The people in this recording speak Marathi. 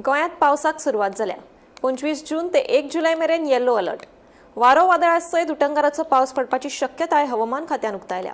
गोंयांत पावसाक सुरवात जाल्या। 25 जून ते 1 जुलय मेरेन येलो अलर्ट। वारो वादळा सयत उटंगाराचो पावस पडपाची शक्यताय हवामान खात्यान उक्तायल्या।